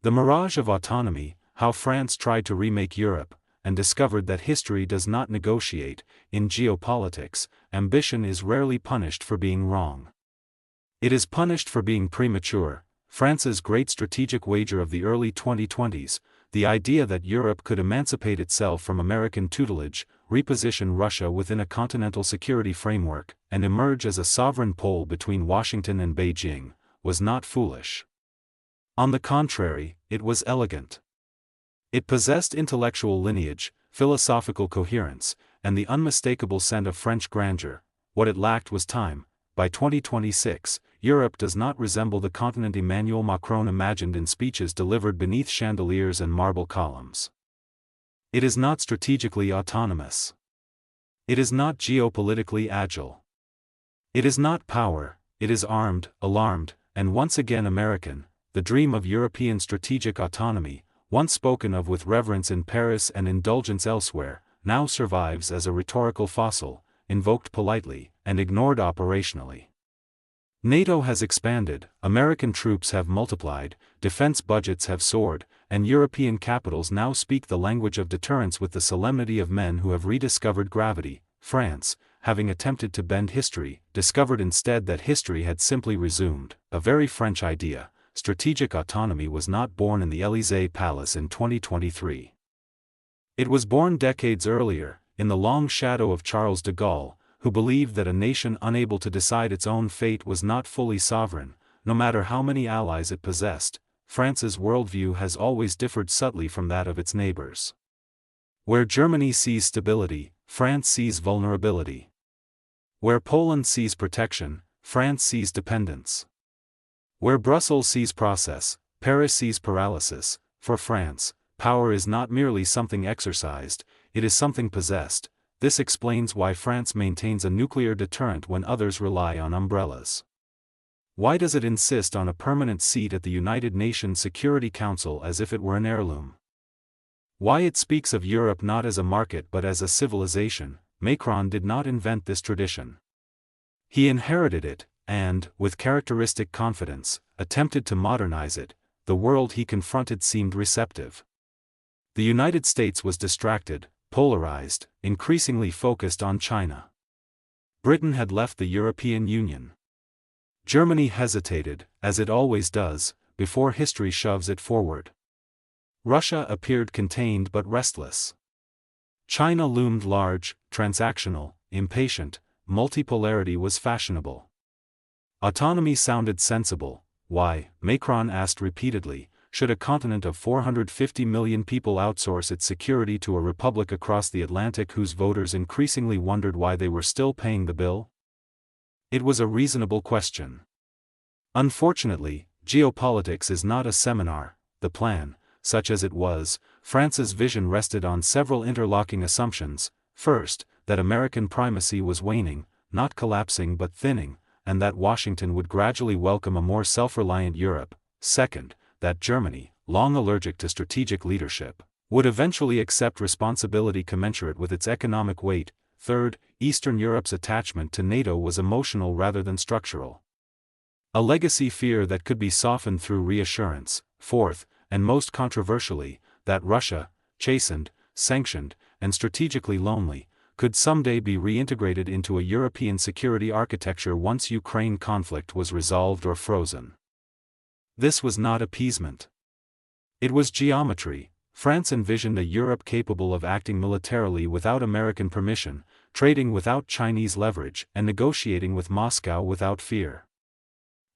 The Mirage of Autonomy, How France Tried to Remake Europe, and Discovered that History Does Not Negotiate. In geopolitics, ambition is rarely punished for being wrong. It is punished for being premature. France's great strategic wager of the early 2020s, the idea that Europe could emancipate itself from American tutelage, reposition Russia within a continental security framework, and emerge as a sovereign pole between Washington and Beijing, was not foolish. On the contrary, it was elegant. It possessed intellectual lineage, philosophical coherence, and the unmistakable scent of French grandeur. What it lacked was time. By 2026, Europe does not resemble the continent Emmanuel Macron imagined in speeches delivered beneath chandeliers and marble columns. It is not strategically autonomous. It is not geopolitically agile. It is not power, it is armed, alarmed, and once again American. The dream of European strategic autonomy, once spoken of with reverence in Paris and indulgence elsewhere, now survives as a rhetorical fossil, invoked politely, and ignored operationally. NATO has expanded, American troops have multiplied, defense budgets have soared, and European capitals now speak the language of deterrence with the solemnity of men who have rediscovered gravity. France, having attempted to bend history, discovered instead that history had simply resumed. A very French idea. Strategic autonomy was not born in the Élysée Palace in 2023. It was born decades earlier, in the long shadow of Charles de Gaulle, who believed that a nation unable to decide its own fate was not fully sovereign, no matter how many allies it possessed. France's worldview has always differed subtly from that of its neighbors. Where Germany sees stability, France sees vulnerability. Where Poland sees protection, France sees dependence. Where Brussels sees process, Paris sees paralysis. For France, power is not merely something exercised, it is something possessed. This explains why France maintains a nuclear deterrent when others rely on umbrellas. Why does it insist on a permanent seat at the United Nations Security Council as if it were an heirloom? Why it speaks of Europe not as a market but as a civilization. Macron did not invent this tradition. He inherited it, and, with characteristic confidence, attempted to modernize it. The world he confronted seemed receptive. The United States was distracted, polarized, increasingly focused on China. Britain had left the European Union. Germany hesitated, as it always does, before history shoves it forward. Russia appeared contained but restless. China loomed large, transactional, impatient. Multipolarity was fashionable. Autonomy sounded sensible. Why, Macron asked repeatedly, should a continent of 450 million people outsource its security to a republic across the Atlantic whose voters increasingly wondered why they were still paying the bill? It was a reasonable question. Unfortunately, geopolitics is not a seminar. The plan, such as it was, France's vision rested on several interlocking assumptions. First, that American primacy was waning, not collapsing but thinning, and that Washington would gradually welcome a more self-reliant Europe. Second, that Germany, long allergic to strategic leadership, would eventually accept responsibility commensurate with its economic weight. Third, Eastern Europe's attachment to NATO was emotional rather than structural. A legacy fear that could be softened through reassurance. Fourth, and most controversially, that Russia, chastened, sanctioned, and strategically lonely, could someday be reintegrated into a European security architecture once Ukraine conflict was resolved or frozen. This was not appeasement. It was geometry. France envisioned a Europe capable of acting militarily without American permission, trading without Chinese leverage, and negotiating with Moscow without fear.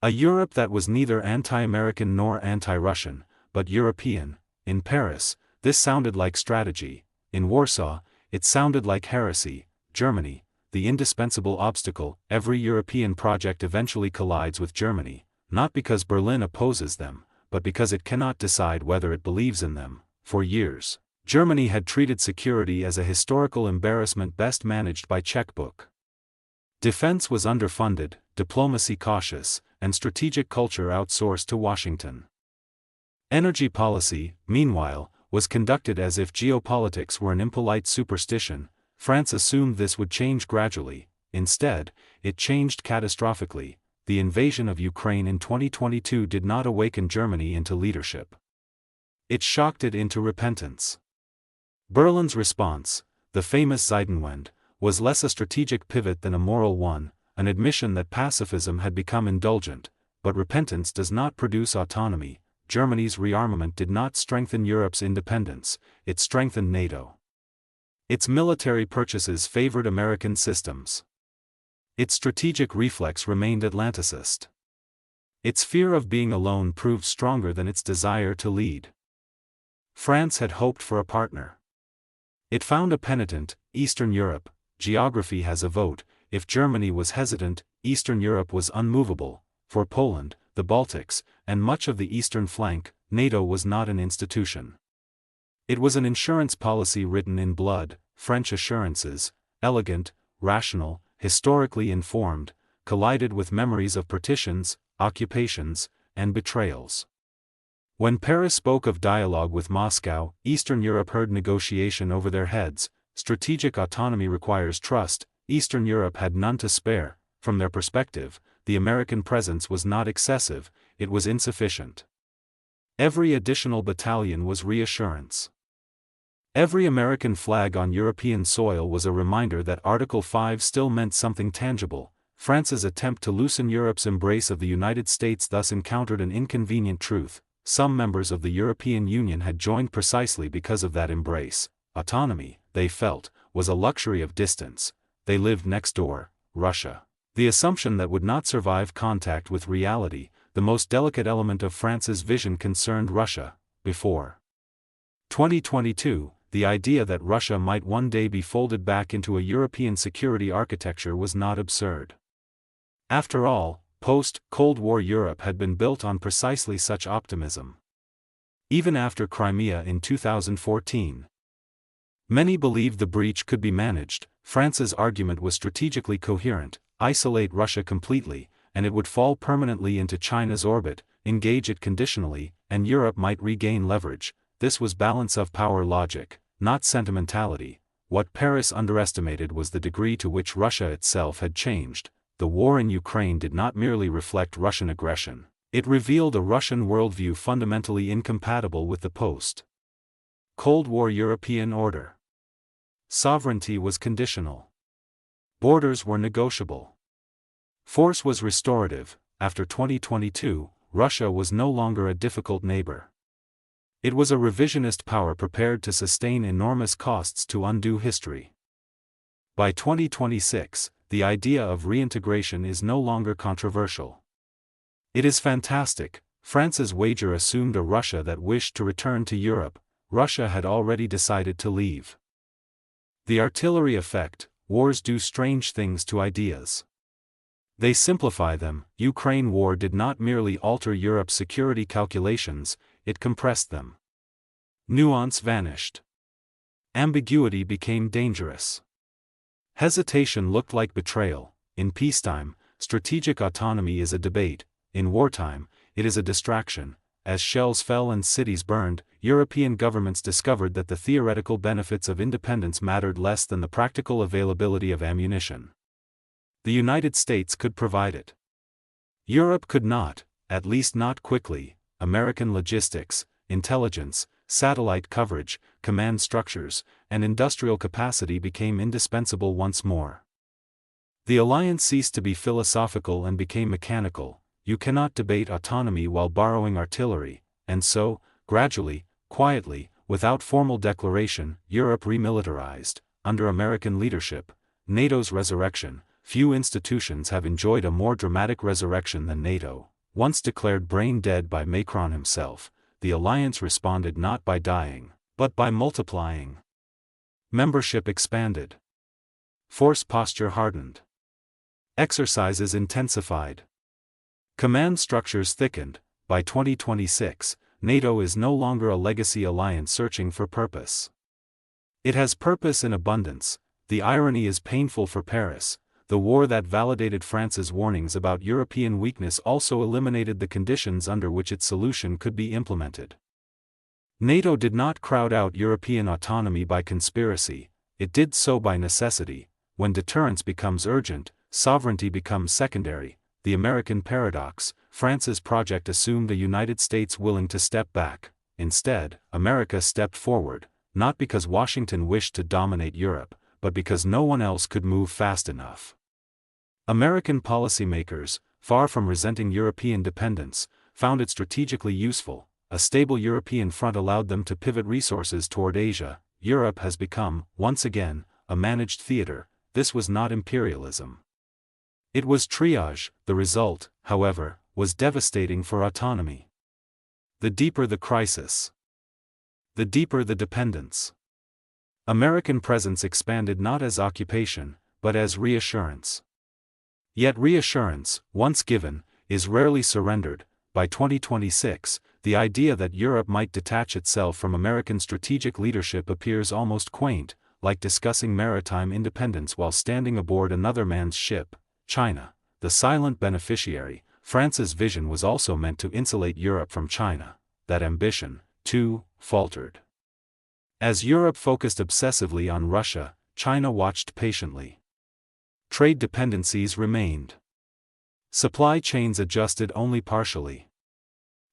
A Europe that was neither anti-American nor anti-Russian, but European. In Paris, this sounded like strategy. In Warsaw, it sounded like heresy. Germany, the indispensable obstacle. Every European project eventually collides with Germany, not because Berlin opposes them, but because it cannot decide whether it believes in them. For years, Germany had treated security as a historical embarrassment best managed by checkbook. Defense was underfunded, diplomacy cautious, and strategic culture outsourced to Washington. Energy policy, meanwhile, was conducted as if geopolitics were an impolite superstition. France assumed this would change gradually. Instead, it changed catastrophically. The invasion of Ukraine in 2022 did not awaken Germany into leadership. It shocked it into repentance. Berlin's response, the famous Zeitenwende, was less a strategic pivot than a moral one, an admission that pacifism had become indulgent, but repentance does not produce autonomy. Germany's rearmament did not strengthen Europe's independence, it strengthened NATO. Its military purchases favored American systems. Its strategic reflex remained Atlanticist. Its fear of being alone proved stronger than its desire to lead. France had hoped for a partner. It found a penitent, Eastern Europe. Geography has a vote. If Germany was hesitant, Eastern Europe was unmovable. For Poland, the Baltics, and much of the eastern flank, NATO was not an institution. It was an insurance policy written in blood. French assurances, elegant, rational, historically informed, collided with memories of partitions, occupations, and betrayals. When Paris spoke of dialogue with Moscow, Eastern Europe heard negotiation over their heads. Strategic autonomy requires trust. Eastern Europe had none to spare. From their perspective, the American presence was not excessive, it was insufficient. Every additional battalion was reassurance. Every American flag on European soil was a reminder that Article 5 still meant something tangible. France's attempt to loosen Europe's embrace of the United States thus encountered an inconvenient truth. Some members of the European Union had joined precisely because of that embrace. Autonomy, they felt, was a luxury of distance. They lived next door, Russia. The assumption that would not survive contact with reality, the most delicate element of France's vision concerned Russia. Before 2022, the idea that Russia might one day be folded back into a European security architecture was not absurd. After all, post-Cold War Europe had been built on precisely such optimism. Even after Crimea in 2014, many believed the breach could be managed. France's argument was strategically coherent: isolate Russia completely, and it would fall permanently into China's orbit, engage it conditionally, and Europe might regain leverage. This was balance of power logic, not sentimentality. What Paris underestimated was the degree to which Russia itself had changed. The war in Ukraine did not merely reflect Russian aggression, it revealed a Russian worldview fundamentally incompatible with the post-Cold War European order. Sovereignty was conditional. Borders were negotiable. Force was restorative. After 2022, Russia was no longer a difficult neighbor. It was a revisionist power prepared to sustain enormous costs to undo history. By 2026, the idea of reintegration is no longer controversial. It is fantastic. France's wager assumed a Russia that wished to return to Europe. Russia had already decided to leave. The artillery effect: wars do strange things to ideas. They simplify them. Ukraine war did not merely alter Europe's security calculations, it compressed them. Nuance vanished. Ambiguity became dangerous. Hesitation looked like betrayal. In peacetime, strategic autonomy is a debate. In wartime, it is a distraction. As shells fell and cities burned, European governments discovered that the theoretical benefits of independence mattered less than the practical availability of ammunition. The United States could provide it. Europe could not, at least not quickly. American logistics, intelligence, satellite coverage, command structures, and industrial capacity became indispensable once more. The alliance ceased to be philosophical and became mechanical. You cannot debate autonomy while borrowing artillery, and so, gradually, quietly, without formal declaration, Europe remilitarized. Under American leadership, NATO's resurrection. Few institutions have enjoyed a more dramatic resurrection than NATO. Once declared brain dead by Macron himself, the alliance responded not by dying, but by multiplying. Membership expanded. Force posture hardened. Exercises intensified. Command structures thickened. By 2026, NATO is no longer a legacy alliance searching for purpose. It has purpose in abundance. The irony is painful for Paris. The war that validated France's warnings about European weakness also eliminated the conditions under which its solution could be implemented. NATO did not crowd out European autonomy by conspiracy, it did so by necessity. When deterrence becomes urgent, sovereignty becomes secondary. The American paradox: France's project assumed a United States willing to step back. Instead, America stepped forward, not because Washington wished to dominate Europe, but because no one else could move fast enough. American policymakers, far from resenting European dependence, found it strategically useful. A stable European front allowed them to pivot resources toward Asia. Europe has become, once again, a managed theater. This was not imperialism. It was triage. The result, however, was devastating for autonomy. The deeper the crisis, the deeper the dependence. American presence expanded not as occupation, but as reassurance. Yet reassurance, once given, is rarely surrendered. By 2026, the idea that Europe might detach itself from American strategic leadership appears almost quaint, like discussing maritime independence while standing aboard another man's ship. China, the silent beneficiary. France's vision was also meant to insulate Europe from China. That ambition, too, faltered. As Europe focused obsessively on Russia, China watched patiently. Trade dependencies remained. Supply chains adjusted only partially.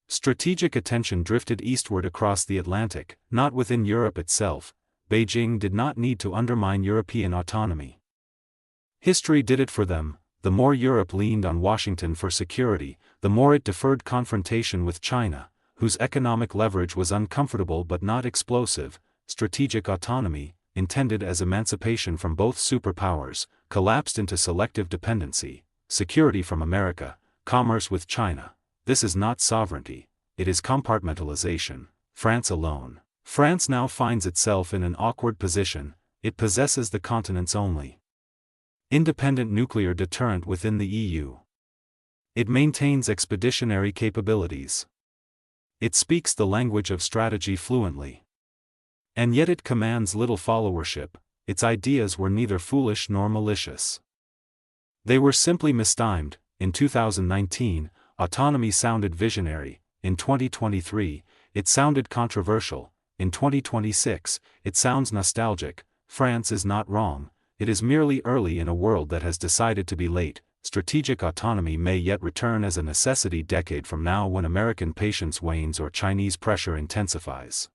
Strategic attention drifted eastward across the Atlantic, not within Europe itself. Beijing did not need to undermine European autonomy. History did it for them. The more Europe leaned on Washington for security, the more it deferred confrontation with China, whose economic leverage was uncomfortable but not explosive. Strategic autonomy, intended as emancipation from both superpowers, collapsed into selective dependency. Security from America, commerce with China. This is not sovereignty, it is compartmentalization. France alone. France now finds itself in an awkward position. It possesses the continent's only independent nuclear deterrent within the EU. It maintains expeditionary capabilities. It speaks the language of strategy fluently. And yet it commands little followership. Its ideas were neither foolish nor malicious. They were simply mistimed. In 2019, autonomy sounded visionary. In 2023, it sounded controversial. In 2026, it sounds nostalgic. France is not wrong. It is merely early in a world that has decided to be late. Strategic autonomy may yet return as a necessity decade from now when American patience wanes or Chinese pressure intensifies.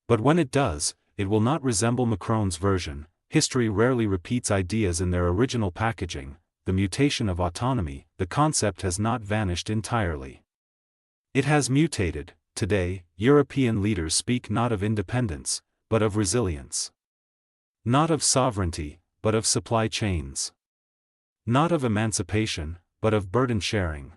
But when it does, it will not resemble Macron's version. History rarely repeats ideas in their original packaging. The mutation of autonomy, the concept has not vanished entirely. It has mutated. Today, European leaders speak not of independence, but of resilience. Not of sovereignty, but of supply chains. Not of emancipation, but of burden sharing.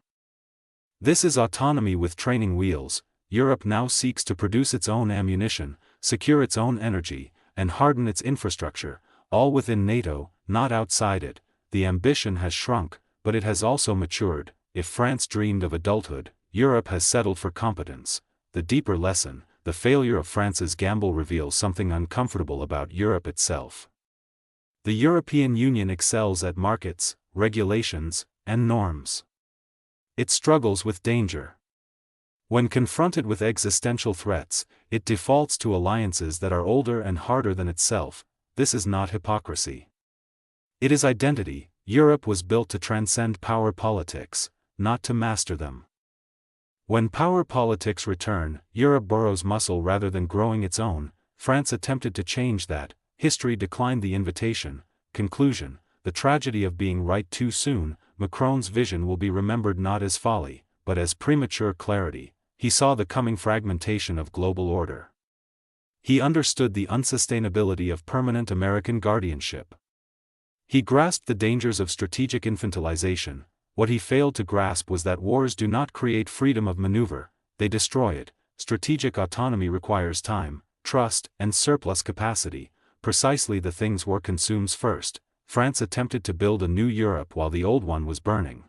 This is autonomy with training wheels. Europe now seeks to produce its own ammunition, secure its own energy, and harden its infrastructure, all within NATO, not outside it. The ambition has shrunk, but it has also matured. If France dreamed of adulthood, Europe has settled for competence. The deeper lesson, the failure of France's gamble, reveals something uncomfortable about Europe itself. The European Union excels at markets, regulations, and norms. It struggles with danger. When confronted with existential threats, it defaults to alliances that are older and harder than itself. This is not hypocrisy. It is identity. Europe was built to transcend power politics, not to master them. When power politics return, Europe borrows muscle rather than growing its own. France attempted to change that. History declined the invitation. Conclusion: the tragedy of being right too soon. Macron's vision will be remembered not as folly, but as premature clarity. He saw the coming fragmentation of global order. He understood the unsustainability of permanent American guardianship. He grasped the dangers of strategic infantilization. What he failed to grasp was that wars do not create freedom of maneuver, they destroy it. Strategic autonomy requires time, trust, and surplus capacity, precisely the things war consumes first. France attempted to build a new Europe while the old one was burning.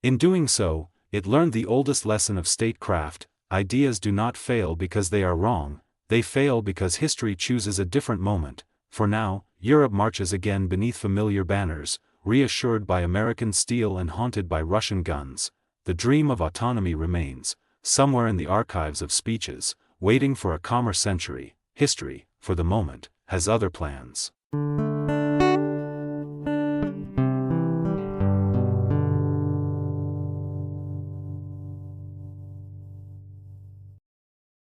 In doing so, it learned the oldest lesson of statecraft: ideas do not fail because they are wrong, they fail because history chooses a different moment. For now, Europe marches again beneath familiar banners, reassured by American steel and haunted by Russian guns. The dream of autonomy remains, somewhere in the archives of speeches, waiting for a calmer century. History, for the moment, has other plans.